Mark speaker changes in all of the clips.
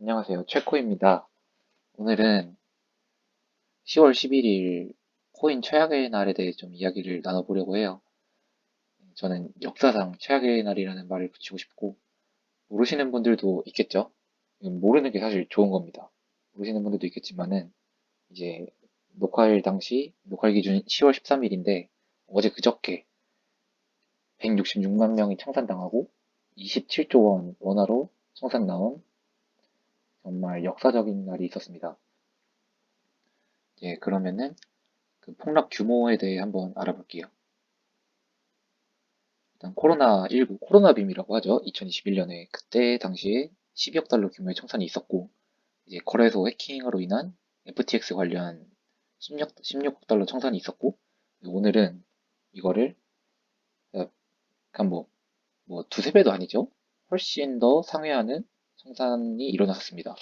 Speaker 1: 안녕하세요. 최코입니다. 오늘은 10월 11일 코인 최악의 날에 대해 좀 이야기를 나눠보려고 해요. 저는 역사상 최악의 날이라는 말을 붙이고 싶고, 모르시는 분들도 있겠죠? 모르는 게 사실 좋은 겁니다. 모르시는 분들도 있겠지만은, 이제 녹화일 기준 10월 13일인데, 어제 그저께 166만 명이 청산당하고 27조 원 원화로 청산 나온 정말 역사적인 날이 있었습니다. 그러면은 그 폭락 규모에 대해 한번 알아볼게요. 일단 코로나19, 코로나 빔이라고 하죠. 2021년에 그때 당시에 12억 달러 규모의 청산이 있었고, 이제 거래소 해킹으로 인한 FTX 관련 16억 달러 청산이 있었고, 오늘은 이거를 약간 뭐 두세 배도 아니죠. 훨씬 더 상회하는 청산이 일어났습니다.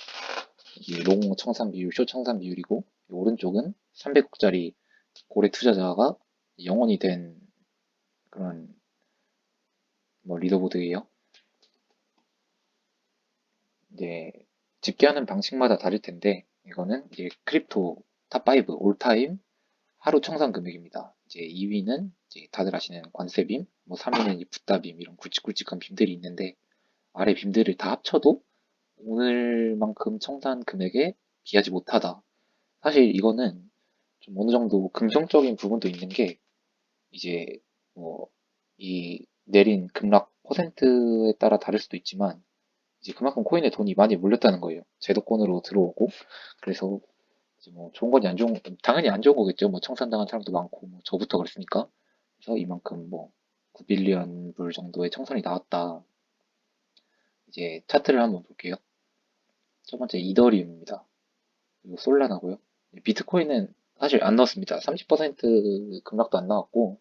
Speaker 1: 이게 롱 청산 비율, 쇼 청산 비율이고, 이 오른쪽은 300억짜리 고래 투자자가 영원이 된 그런 리더보드예요. 이제 집계하는 방식마다 다를 텐데 이거는 이제 크립토 탑5 올타임 하루 청산 금액입니다. 이제 2위는 이제 다들 아시는 관세빔, 뭐 3위는 붓다빔 이런 굵직굵직한 빔들이 있는데 아래 빔들을 다 합쳐도 오늘만큼 청산 금액에 비하지 못하다. 사실 이거는 좀 어느 정도 긍정적인 부분도 있는 게 이제 뭐 이 내린 급락 퍼센트에 따라 다를 수도 있지만 이제 그만큼 코인에 돈이 많이 몰렸다는 거예요. 제도권으로 들어오고. 그래서 이제 뭐 좋은 건지 안 좋은 건, 당연히 안 좋은 거겠죠. 뭐 청산당한 사람도 많고, 뭐 저부터 그랬으니까. 그래서 이만큼 뭐 9빌리언 불 정도의 청산이 나왔다. 이제 차트를 한번 볼게요. 첫 번째 이더리움입니다. 그리고 솔라나고요. 비트코인은 사실 안 넣었습니다. 30% 급락도 안 나왔고,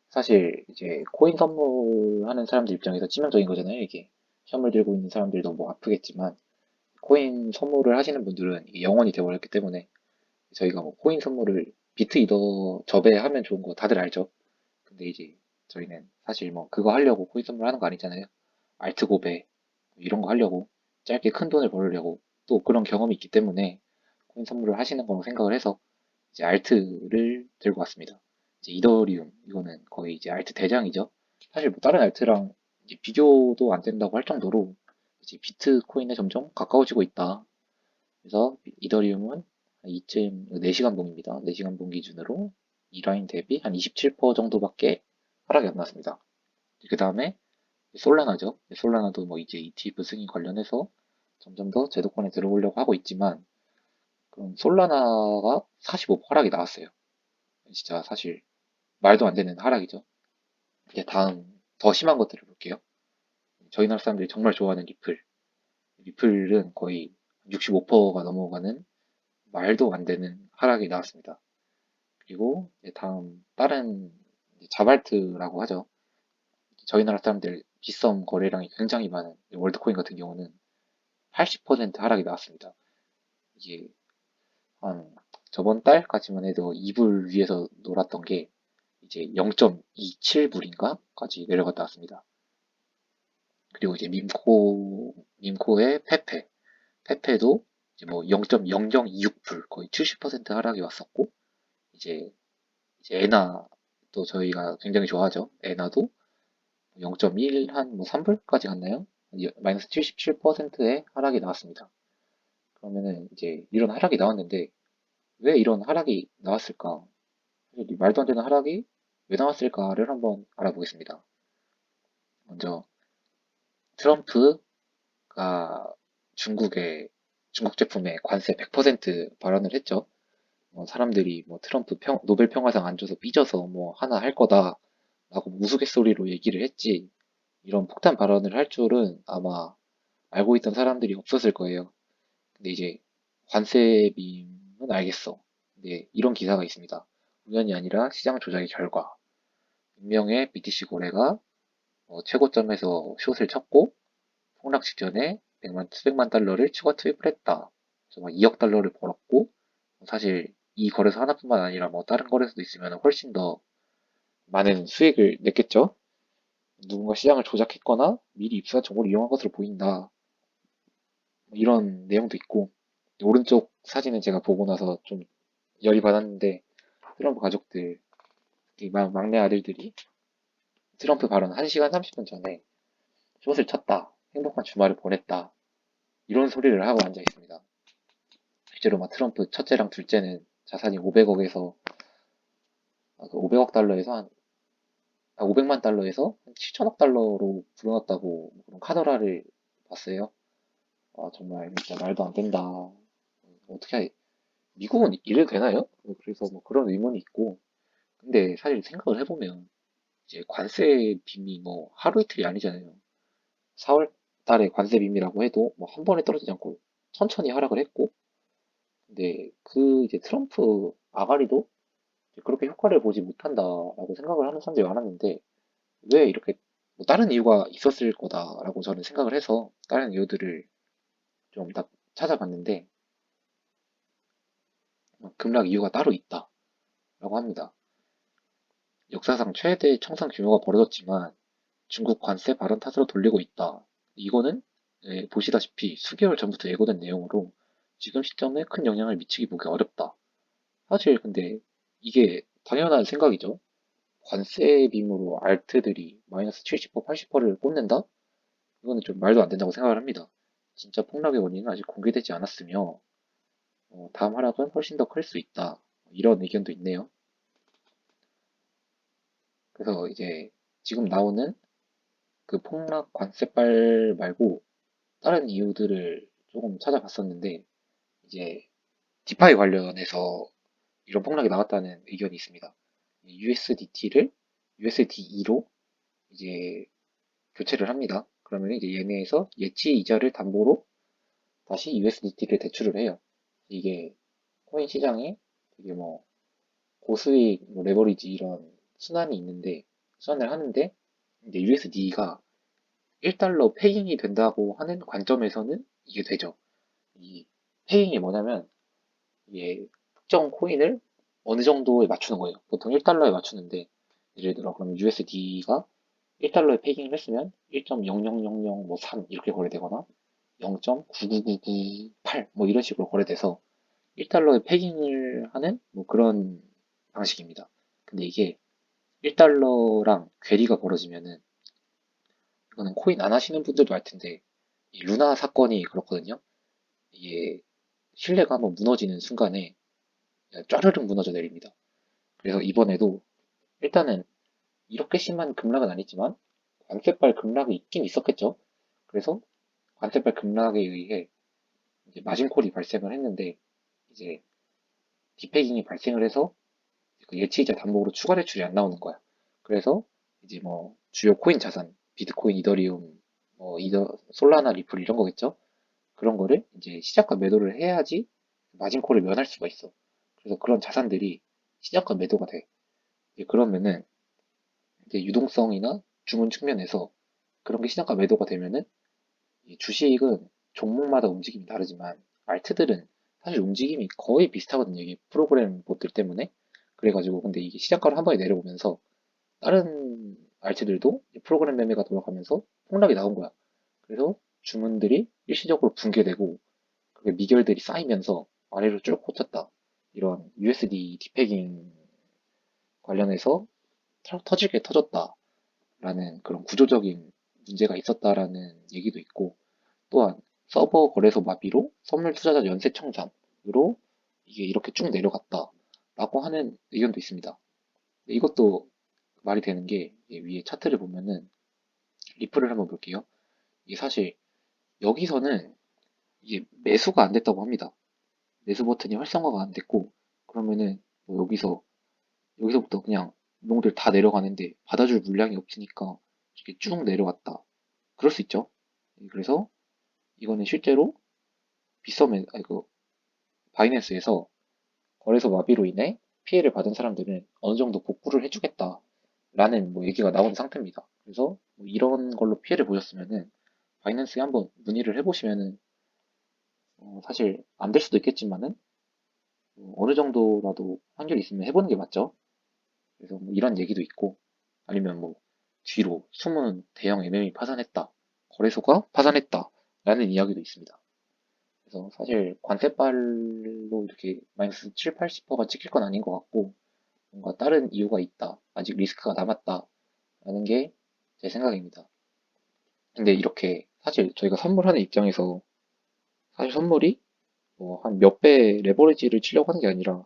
Speaker 1: 사실 이제 코인 선물하는 사람들 입장에서 치명적인 거잖아요, 이게. 시험을 들고 있는 사람들도 뭐 아프겠지만, 코인 선물을 하시는 분들은 이게 영원이 돼버렸기 때문에 저희가 뭐 코인 선물을 비트 이더 저배하면 좋은 거 다들 알죠? 근데 이제 저희는 사실 뭐 그거 하려고 코인 선물 하는 거 아니잖아요. 알트 고배 이런 거 하려고 짧게 큰 돈을 벌으려고 또 그런 경험이 있기 때문에 코인 선물을 하시는 거로 생각을 해서 이제 알트를 들고 왔습니다. 이제 이더리움 이거는 거의 이제 알트 대장이죠. 사실 뭐 다른 알트랑 이제 비교도 안 된다고 할 정도로 이제 비트코인에 점점 가까워지고 있다. 그래서 이더리움은 이쯤 4시간 봉입니다. 4시간 봉 기준으로 이 라인 대비 한 27% 정도밖에 하락이 안 났습니다. 그 다음에 솔라나죠. 솔라나도 뭐 이제 ETF 승인 관련해서 점점 더 제도권에 들어오려고 하고 있지만 그럼 솔라나가 45% 하락이 나왔어요. 진짜 사실 말도 안 되는 하락이죠. 이제 다음 더 심한 것들을 볼게요. 저희 나라 사람들이 정말 좋아하는 리플. 리플은 거의 65%가 넘어가는 말도 안 되는 하락이 나왔습니다. 그리고 다음 다른 자발트라고 하죠. 저희 나라 사람들 빗썸 거래량이 굉장히 많은 월드코인 같은 경우는 80% 하락이 나왔습니다. 이게 한 저번 달까지만 해도 2불 위에서 놀았던 게 이제 0.27불인가까지 내려갔다 왔습니다. 그리고 이제 밈코의 페페도 이제 뭐 0.0026불 거의 70% 하락이 왔었고 이제 에나도 저희가 굉장히 좋아하죠. 에나도 0.1 한 뭐 3불까지 갔나요? 마이너스 77%의 하락이 나왔습니다. 그러면은 이제 이런 하락이 나왔는데 왜 이런 하락이 나왔을까? 사실 이 말도 안 되는 하락이 왜 나왔을까를 한번 알아보겠습니다. 먼저 트럼프가 중국 제품에 관세 100% 발언을 했죠. 사람들이 뭐 트럼프 노벨 평화상 안 줘서 삐져서 뭐 하나 할 거다 라고 우스갯소리로 얘기를 했지 이런 폭탄 발언을 할 줄은 아마 알고 있던 사람들이 없었을 거예요. 근데 이제 관세빔은 알겠어. 근데 이런 기사가 있습니다. 우연이 아니라 시장 조작의 결과. 분명의 BTC 거래가 최고점에서 숏을 쳤고 폭락 직전에 수백만 달러를 추가 투입을 했다. 그래서 2억 달러를 벌었고 사실 이 거래소 하나뿐만 아니라 뭐 다른 거래소도 있으면 훨씬 더 많은 수익을 냈겠죠. 누군가 시장을 조작했거나 미리 입수한 정보를 이용한 것으로 보인다. 이런 내용도 있고, 오른쪽 사진은 제가 보고 나서 좀 열이 받았는데, 트럼프 가족들, 막내 아들들이 트럼프 발언 1시간 30분 전에 숏을 쳤다, 행복한 주말을 보냈다, 이런 소리를 하고 앉아 있습니다. 실제로 막 트럼프 첫째랑 둘째는 자산이 500억에서, 500억 달러에서 500만 달러에서 한 7천억 달러로 불어났다고 그런 카더라를 봤어요. 정말 진짜 말도 안 된다. 어떻게, 미국은 이래도 되나요? 그래서 뭐 그런 의문이 있고, 근데 사실 생각을 해보면, 이제 관세 빔이 뭐 하루 이틀이 아니잖아요. 4월 달에 관세 빔이라고 해도 뭐 한 번에 떨어지지 않고 천천히 하락을 했고, 근데 그 이제 트럼프 아가리도 이제 그렇게 효과를 보지 못한다라고 생각을 하는 사람들이 많았는데, 왜 이렇게 뭐 다른 이유가 있었을 거다라고 저는 생각을 해서 다른 이유들을 좀 딱 찾아봤는데, 급락 이유가 따로 있다라고 합니다. 역사상 최대 청산 규모가 벌어졌지만 중국 관세 발언 탓으로 돌리고 있다. 이거는 보시다시피 수개월 전부터 예고된 내용으로 지금 시점에 큰 영향을 미치기 보기 어렵다. 사실 근데 이게 당연한 생각이죠. 관세 빔으로 알트들이 마이너스 70%, 80%를 꽂는다? 이거는 좀 말도 안 된다고 생각을 합니다. 진짜 폭락의 원인은 아직 공개되지 않았으며 다음 하락은 훨씬 더 클 수 있다. 이런 의견도 있네요. 그래서 이제 지금 나오는 그 폭락 관세발 말고 다른 이유들을 조금 찾아봤었는데, 이제 디파이 관련해서 이런 폭락이 나왔다는 의견이 있습니다. USDT를 USD2로 이제 교체를 합니다. 그러면 이제 얘네에서 예치 이자를 담보로 다시 USDT를 대출을 해요. 이게 코인 시장에 되게 뭐 고수익, 뭐 레버리지 이런 순환이 있는데, 순환을 하는데, 이제 USD가 1달러 페잉이 된다고 하는 관점에서는 이게 되죠. 이 페잉이 뭐냐면, 이게 특정 코인을 어느 정도에 맞추는 거예요. 보통 1달러에 맞추는데, 예를 들어, 그럼 USD가 1달러에 페깅을 했으면 1.00003 이렇게 거래되거나 0.99998 뭐 이런 식으로 거래돼서 1달러에 패깅을 하는 뭐 그런 방식입니다. 근데 이게 1달러랑 괴리가 벌어지면은, 이거는 코인 안 하시는 분들도 알 텐데, 이 루나 사건이 그렇거든요. 이게 신뢰가 한번 무너지는 순간에 쫘르륵 무너져 내립니다. 그래서 이번에도 일단은 이렇게 심한 급락은 아니지만 관세발 급락이 있긴 있었겠죠. 그래서 관세발 급락에 의해 이제 마진콜이 발생을 했는데, 이제 디페깅이 발생을 해서 그 예치이자 담보로 추가 대출이 안 나오는 거야. 그래서 이제 뭐 주요 코인 자산, 비트코인, 이더리움, 뭐 솔라나, 리플 이런 거겠죠. 그런 거를 이제 시작과 매도를 해야지 마진콜을 면할 수가 있어. 그래서 그런 자산들이 시작과 매도가 돼. 이제 그러면은 이제 유동성이나 주문 측면에서 그런 게 시작과 매도가 되면은, 이 주식은 종목마다 움직임이 다르지만 알트들은 사실 움직임이 거의 비슷하거든요. 이게 프로그램 봇들 때문에. 그래가지고 근데 이게 시장가를 한 번에 내려오면서 다른 알트들도 프로그램 매매가 돌아가면서 폭락이 나온 거야. 그래서 주문들이 일시적으로 붕괴되고 그게 미결들이 쌓이면서 아래로 쭉 꽂혔다. 이런 USD 디pegging 관련해서 터질 게 터졌다라는 그런 구조적인 문제가 있었다라는 얘기도 있고, 또한 서버 거래소 마비로 선물 투자자 연쇄 청산으로 이게 이렇게 쭉 내려갔다라고 하는 의견도 있습니다. 이것도 말이 되는 게, 위에 차트를 보면은 리플을 한번 볼게요. 이게 사실 여기서는 이게 매수가 안 됐다고 합니다. 매수 버튼이 활성화가 안 됐고, 그러면은 뭐 여기서부터 그냥 놈들 다 내려가는데 받아줄 물량이 없으니까 이렇게 쭉 내려갔다. 그럴 수 있죠. 그래서 이거는 실제로 빗썸에 그 바이낸스에서 거래소 마비로 인해 피해를 받은 사람들은 어느 정도 복구를 해주겠다라는 뭐 얘기가 나온 상태입니다. 그래서 뭐 이런 걸로 피해를 보셨으면은 바이낸스에 한번 문의를 해보시면은, 사실 안 될 수도 있겠지만은 어느 정도라도 확률이 있으면 해보는 게 맞죠. 그래서 뭐 이런 얘기도 있고, 아니면 뭐 뒤로 숨은 대형 MM이 파산했다, 거래소가 파산했다라는 이야기도 있습니다. 그래서 사실 관세발로 이렇게 마이너스 7, 80%가 찍힐 건 아닌 것 같고, 뭔가 다른 이유가 있다. 아직 리스크가 남았다. 라는 게 제 생각입니다. 근데 이렇게 사실 저희가 선물하는 입장에서 사실 선물이 뭐 한 몇 배 레버리지를 치려고 하는 게 아니라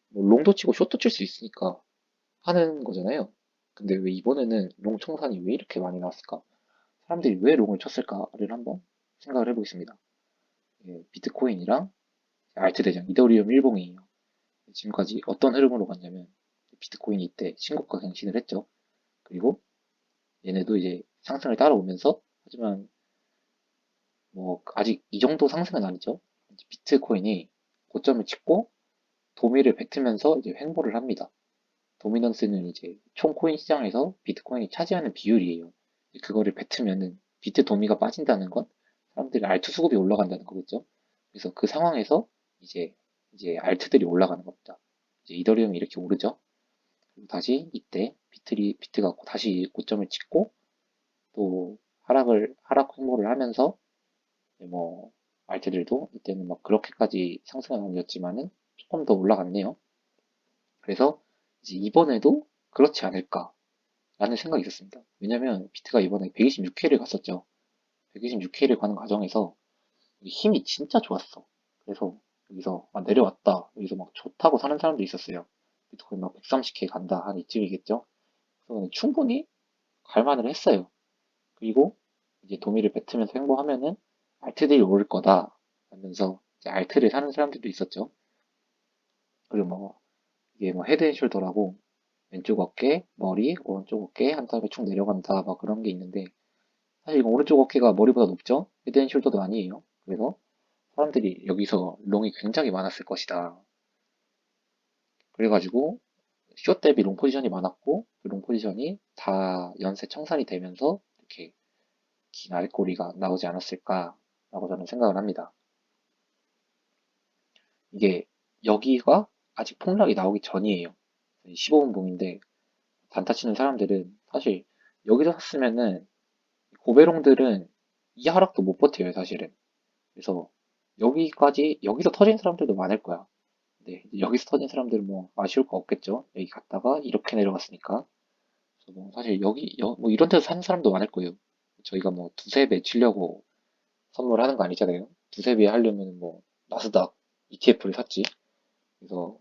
Speaker 1: 뭐 롱도 치고 숏도 칠 수 있으니까 하는 거잖아요. 근데 왜 이번에는 롱 청산이 왜 이렇게 많이 나왔을까? 사람들이 왜 롱을 쳤을까를 한번 생각을 해보겠습니다. 예, 비트코인이랑 알트 대장 이더리움 일봉이에요. 지금까지 어떤 흐름으로 갔냐면 비트코인이 이때 신고가 갱신을 했죠. 그리고 얘네도 이제 상승을 따라오면서 하지만 뭐 아직 이 정도 상승은 아니죠. 비트코인이 고점을 찍고 도미를 뱉으면서 이제 횡보를 합니다. 도미넌스는 이제 총 코인 시장에서 비트코인이 차지하는 비율이에요. 그거를 뱉으면은 비트 도미가 빠진다는 건 사람들이 알트 수급이 올라간다는 거겠죠. 그래서 그 상황에서 이제 알트들이 올라가는 겁니다. 이제 이더리움이 이렇게 오르죠. 그리고 다시 이때 비트가 다시 고점을 찍고 또 하락 횡보를 하면서 뭐 알트들도 이때는 막 그렇게까지 상승은 아니었지만은 조금 더 올라갔네요. 그래서 이제 이번에도 그렇지 않을까라는 생각이 있었습니다. 왜냐면 비트가 이번에 126K를 갔었죠. 126K를 가는 과정에서 힘이 진짜 좋았어. 그래서 여기서 내려왔다. 여기서 막 좋다고 사는 사람도 있었어요. 비트코인 막 130K 간다. 한 이쯤이겠죠. 그래서 충분히 갈만을 했어요. 그리고 이제 도미를 뱉으면서 횡보하면은 알트들이 오를 거다 하면서 이제 알트를 사는 사람들도 있었죠. 그리고 뭐 이게 뭐 헤드앤숄더라고 왼쪽 어깨, 머리, 오른쪽 어깨 한 다음에 쭉 내려간다 막 그런 게 있는데 사실 이거 오른쪽 어깨가 머리보다 높죠? 헤드앤숄더도 아니에요. 그래서 사람들이 여기서 롱이 굉장히 많았을 것이다. 그래가지고 숏 대비 롱 포지션이 많았고 그 롱 포지션이 다 연쇄 청산이 되면서 이렇게 긴 알꼬리가 나오지 않았을까라고 저는 생각을 합니다. 이게 여기가 아직 폭락이 나오기 전이에요. 15분 봉인데 단타 치는 사람들은 사실 여기서 샀으면은 고베롱들은 이 하락도 못 버텨요, 사실은. 그래서 여기서 터진 사람들도 많을 거야. 네, 여기서 터진 사람들은 뭐 아쉬울 거 없겠죠. 여기 갔다가 이렇게 내려갔으니까. 그래서 뭐 사실 뭐 이런 데서 산 사람도 많을 거예요. 저희가 뭐 두세 배 치려고 선물하는 거 아니잖아요. 두세 배 하려면 뭐 나스닥 ETF를 샀지. 그래서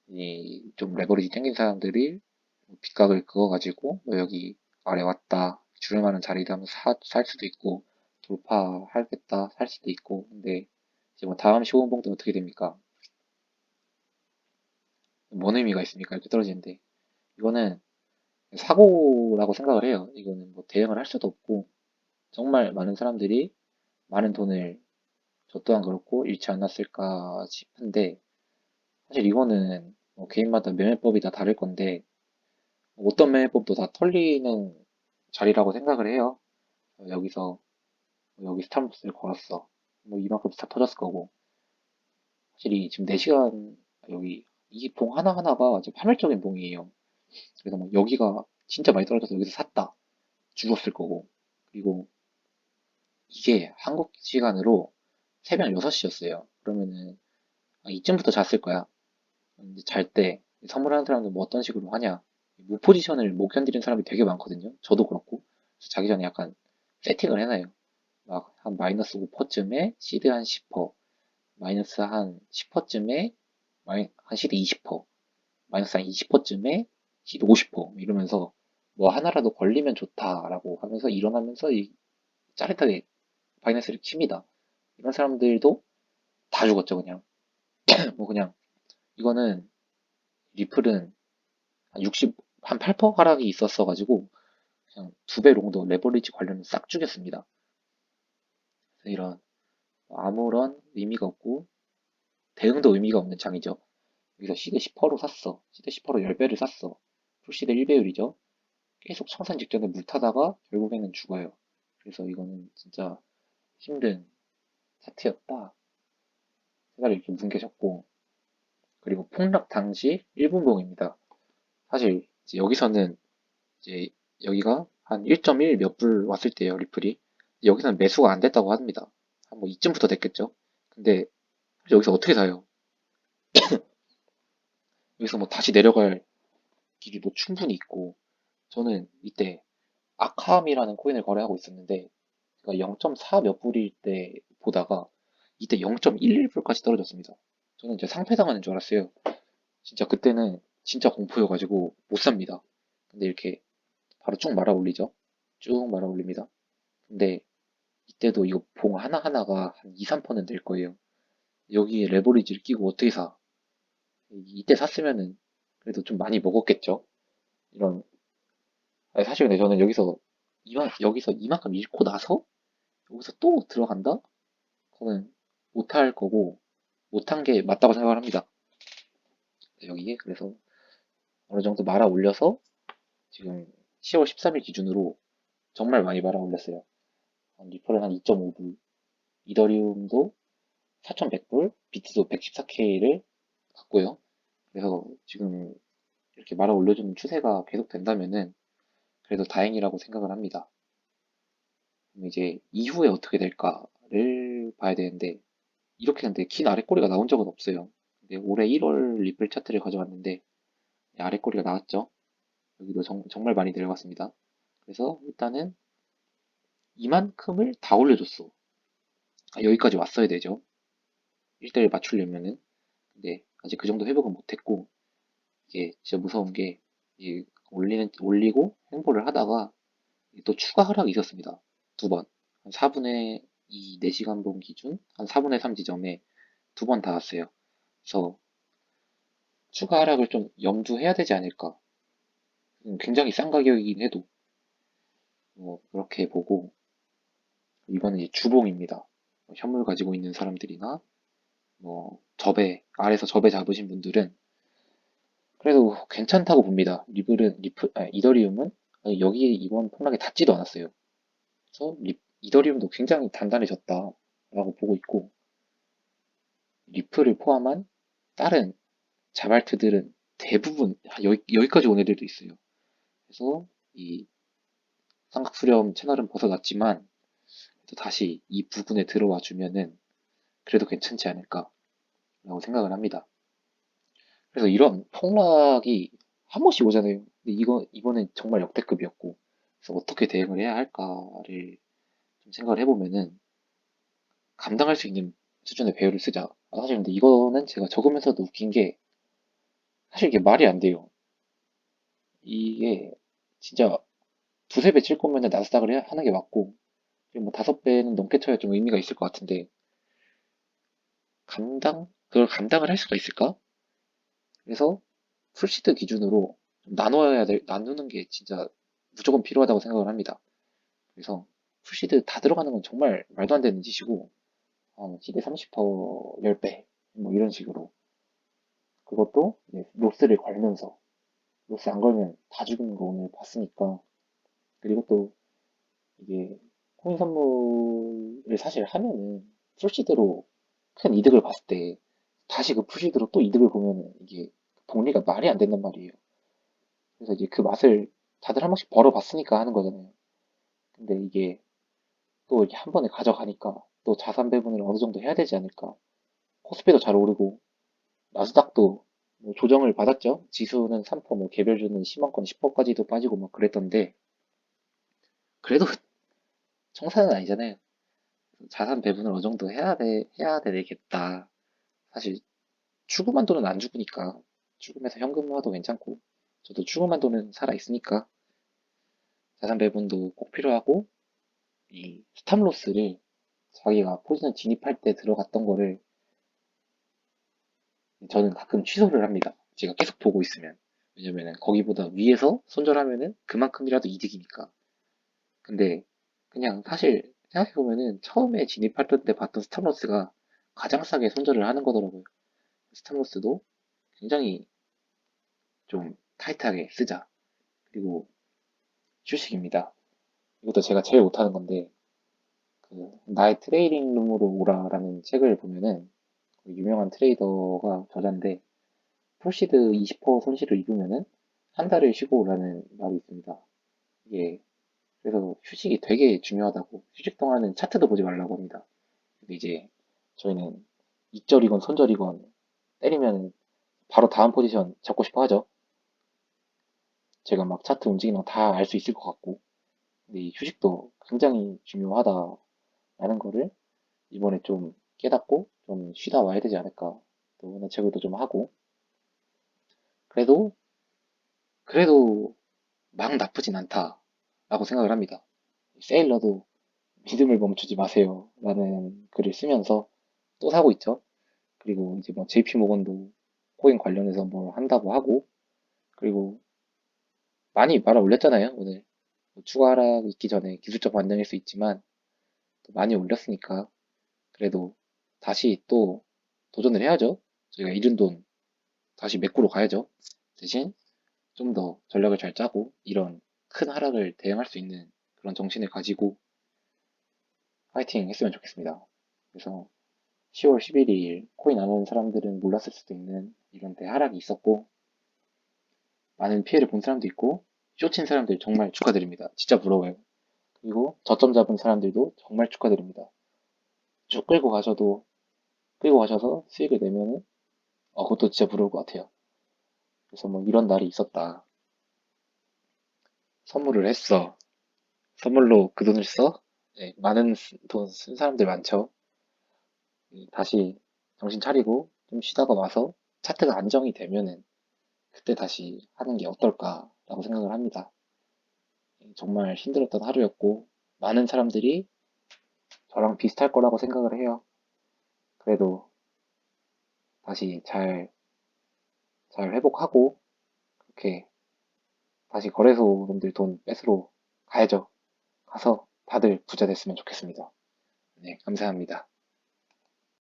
Speaker 1: 이 좀 레버리지 땡긴 사람들이 뭐 빗각을 그어가지고 뭐 여기 아래 왔다 줄만한 자리다 하면 살 수도 있고 돌파하겠다 살 수도 있고 근데 이제 뭐 다음 15분봉 때 어떻게 됩니까? 뭔 의미가 있습니까? 이렇게 떨어지는데 이거는 사고라고 생각을 해요. 이거는 뭐 대응을 할 수도 없고 정말 많은 사람들이 많은 돈을 저 또한 그렇고 잃지 않았을까 싶은데 사실 이거는 뭐 개인마다 매매법이 다 다를 건데 어떤 매매법도 다 털리는 자리라고 생각을 해요. 여기 스탑로스를 걸었어. 뭐 이만큼 스탑 터졌을 거고. 확실히 지금 4시간 여기 이 봉 하나하나가 지금 파멸적인 봉이에요. 그래서 뭐 여기가 진짜 많이 떨어져서 여기서 샀다. 죽었을 거고. 그리고 이게 한국 시간으로 새벽 6시였어요. 그러면은 이쯤부터 잤을 거야. 잘 때 선물하는 사람들 뭐 어떤 식으로 하냐. 무 포지션을 못 견디는 사람이 되게 많거든요. 저도 그렇고. 그래서 자기 전에 약간 세팅을 해놔요. 막 한 마이너스 5%쯤에 시드 한 10%, 마이너스 한 10%쯤에 한 시드 20%, 마이너스 한 20%쯤에 시드 50% 이러면서 뭐 하나라도 걸리면 좋다라고 하면서 일어나면서 짜릿하게 바이너스를 킵니다. 이런 사람들도 다 죽었죠, 그냥. 뭐 그냥 이거는 리플은 한 60, 한 8% 하락이 있었어가지고 그냥 2배 롱도 레버리지 관련은 싹 죽였습니다. 그래서 이런 아무런 의미가 없고 대응도 의미가 없는 장이죠. 여기서 시드 10%로 샀어. 시드 10%로 10배를 샀어. 풀시드 1배율이죠. 계속 청산 직전에 물 타다가 결국에는 죽어요. 그래서 이거는 진짜 힘든 차트였다. 생각을 이렇게 뭉개졌고 그리고 폭락 당시 1분봉입니다. 사실 이제 여기서는 이제 여기가 한 1.1 몇 불 왔을 때예요, 리플이. 여기서는 매수가 안 됐다고 합니다. 뭐 이쯤부터 됐겠죠. 근데 여기서 어떻게 사요? 여기서 뭐 다시 내려갈 길이 뭐 충분히 있고, 저는 이때 아캄이라는 코인을 거래하고 있었는데, 제가 0.4 몇 불일 때 보다가 이때 0.11불까지 떨어졌습니다. 저는 이제 상패당하는 줄 알았어요. 진짜 그때는 진짜 공포여가지고 못 삽니다. 근데 이렇게 바로 쭉 말아 올리죠. 쭉 말아 올립니다. 근데 이때도 이거 봉 하나하나가 한 2, 3%는 될 거예요. 여기에 레버리지를 끼고 어떻게 사? 이때 샀으면은 그래도 좀 많이 먹었겠죠? 이런, 아니, 사실 근데 저는 여기서 이만큼 잃고 나서 여기서 또 들어간다? 그거는 못할 거고, 못한 게 맞다고 생각을 합니다. 여기에. 그래서 어느 정도 말아 올려서 지금 10월 13일 기준으로 정말 많이 말아 올렸어요. 리플은 한 2.5불, 이더리움도 4,100불, 비트도 114K를 갔고요. 그래서 지금 이렇게 말아 올려주는 추세가 계속 된다면은 그래도 다행이라고 생각을 합니다. 그럼 이제 이후에 어떻게 될까를 봐야 되는데 이렇게 근데 긴 아랫꼬리가 나온 적은 없어요. 근데 올해 1월 리플 차트를 가져왔는데 아랫꼬리가 나왔죠. 여기도 정말 많이 내려갔습니다. 그래서 일단은 이만큼을 다 올려줬어. 여기까지 왔어야 되죠. 1대1 맞추려면은. 근데 아직 그 정도 회복은 못했고 이게 진짜 무서운 게 이 올리고 횡보를 하다가 또 추가 하락이 있었습니다. 두 번. 한 4분의 2, 4시간 본 기준 한 4분의 3 지점에 두 번 닿았어요. 그래서 추가 하락을 좀 염두해야 되지 않을까. 굉장히 싼 가격이긴 해도 뭐 그렇게 보고 이거는 이제 주봉입니다. 현물 가지고 있는 사람들이나 뭐 아래서 접에 잡으신 분들은 그래도 괜찮다고 봅니다. 이더리움은 여기에 이번 폭락에 닿지도 않았어요. 그래서 이더리움도 굉장히 단단해졌다라고 보고 있고 리플을 포함한 다른 자발트들은 대부분 여기까지 온 애들도 있어요. 그래서 이 삼각수렴 채널은 벗어났지만 또 다시 이 부근에 들어와 주면은 그래도 괜찮지 않을까라고 생각을 합니다. 그래서 이런 폭락이 한 번씩 오잖아요. 근데 이번엔 정말 역대급이었고, 그래서 어떻게 대응을 해야 할까를 좀 생각을 해보면은 감당할 수 있는 수준의 배열을 쓰자. 사실 근데 이거는 제가 적으면서도 웃긴 게 사실 이게 말이 안 돼요. 이게 진짜 두세 배 칠 거면은 나스닥을 하는 게 맞고, 뭐 다섯 배는 넘게 쳐야 좀 의미가 있을 것 같은데, 그걸 감당을 할 수가 있을까? 그래서 풀시드 기준으로 좀 나누는 게 진짜 무조건 필요하다고 생각을 합니다. 그래서 풀시드 다 들어가는 건 정말 말도 안 되는 짓이고, 시대 30% 10배, 뭐 이런 식으로. 그것도 이제 로스를 걸면서, 로스 안 걸면 다 죽는 거 오늘 봤으니까. 그리고 또 이게 코인 선물을 사실 하면은 풀시드로 큰 이득을 봤을 때 다시 그 풀시드로 또 이득을 보면은 이게 복리가 말이 안 된단 말이에요. 그래서 이제 그 맛을 다들 한 번씩 벌어봤으니까 하는 거잖아요. 근데 이게 또 이렇게 한 번에 가져가니까 또 자산 배분을 어느 정도 해야 되지 않을까. 코스피도 잘 오르고 나스닥도 뭐 조정을 받았죠. 지수는 3%, 뭐 개별주는 10만권 10%까지도 빠지고 막 그랬던데 그래도 청산은 아니잖아요. 자산 배분을 어느 정도 해야 되겠다. 사실 추구만 돈은 안 죽으니까 추금해서 현금화도 괜찮고 저도 추구만 돈은 살아 있으니까 자산 배분도 꼭 필요하고 이 스탑로스를 자기가 포지션 진입할 때 들어갔던 거를 저는 가끔 취소를 합니다. 제가 계속 보고 있으면. 왜냐면은 거기보다 위에서 손절하면은 그만큼이라도 이득이니까. 근데 그냥 사실 생각해보면은 처음에 진입할 때 봤던 스탑로스가 가장 싸게 손절을 하는 거더라고요. 스탑로스도 굉장히 좀 타이트하게 쓰자. 그리고 휴식입니다. 이것도 제가 제일 못하는 건데 그 나의 트레이딩 룸으로 오라라는 책을 보면은 그 유명한 트레이더가 저자인데 풀시드 20% 손실을 입으면은 한 달을 쉬고 오라는 말이 있습니다. 이게 그래서 휴식이 되게 중요하다고 휴식 동안은 차트도 보지 말라고 합니다. 근데 이제 저희는 익절이건 손절이건 때리면 바로 다음 포지션 잡고 싶어 하죠. 제가 막 차트 움직이는 거 다 알 수 있을 것 같고. 근데 이 휴식도 굉장히 중요하다라는 거를 이번에 좀 깨닫고 좀 쉬다 와야 되지 않을까. 또 문화체육도 좀 하고. 그래도, 그래도 막 나쁘진 않다라고 생각을 합니다. 세일러도 믿음을 멈추지 마세요. 라는 글을 쓰면서 또 사고 있죠. 그리고 이제 뭐 JP 모건도 코인 관련해서 뭘 한다고 하고, 그리고 많이 말아 올렸잖아요, 오늘. 뭐 추가 하락 있기 전에 기술적 반등일 수 있지만, 또 많이 올렸으니까, 그래도 다시 또 도전을 해야죠. 저희가 잃은 돈 다시 메꾸러 가야죠. 대신 좀 더 전략을 잘 짜고, 이런 큰 하락을 대응할 수 있는 그런 정신을 가지고 파이팅 했으면 좋겠습니다. 그래서 10월 11일 코인 안 하는 사람들은 몰랐을 수도 있는 이런 대하락이 있었고, 많은 피해를 본 사람도 있고, 쇼친 사람들 정말 축하드립니다. 진짜 부러워요. 그리고 저점 잡은 사람들도 정말 축하드립니다. 쭉 끌고 가셔서 수익을 내면은, 그것도 진짜 부러울 것 같아요. 그래서 뭐 이런 날이 있었다. 선물을 했어. 선물로 그 돈을 써? 네, 많은 돈 쓴 사람들 많죠. 다시 정신 차리고 좀 쉬다가 와서 차트가 안정이 되면은 그때 다시 하는 게 어떨까라고 생각을 합니다. 정말 힘들었던 하루였고, 많은 사람들이 저랑 비슷할 거라고 생각을 해요. 그래도 다시 잘 회복하고, 그렇게 다시 거래소분들 돈 뺏으러 가야죠. 가서 다들 부자 됐으면 좋겠습니다. 네, 감사합니다.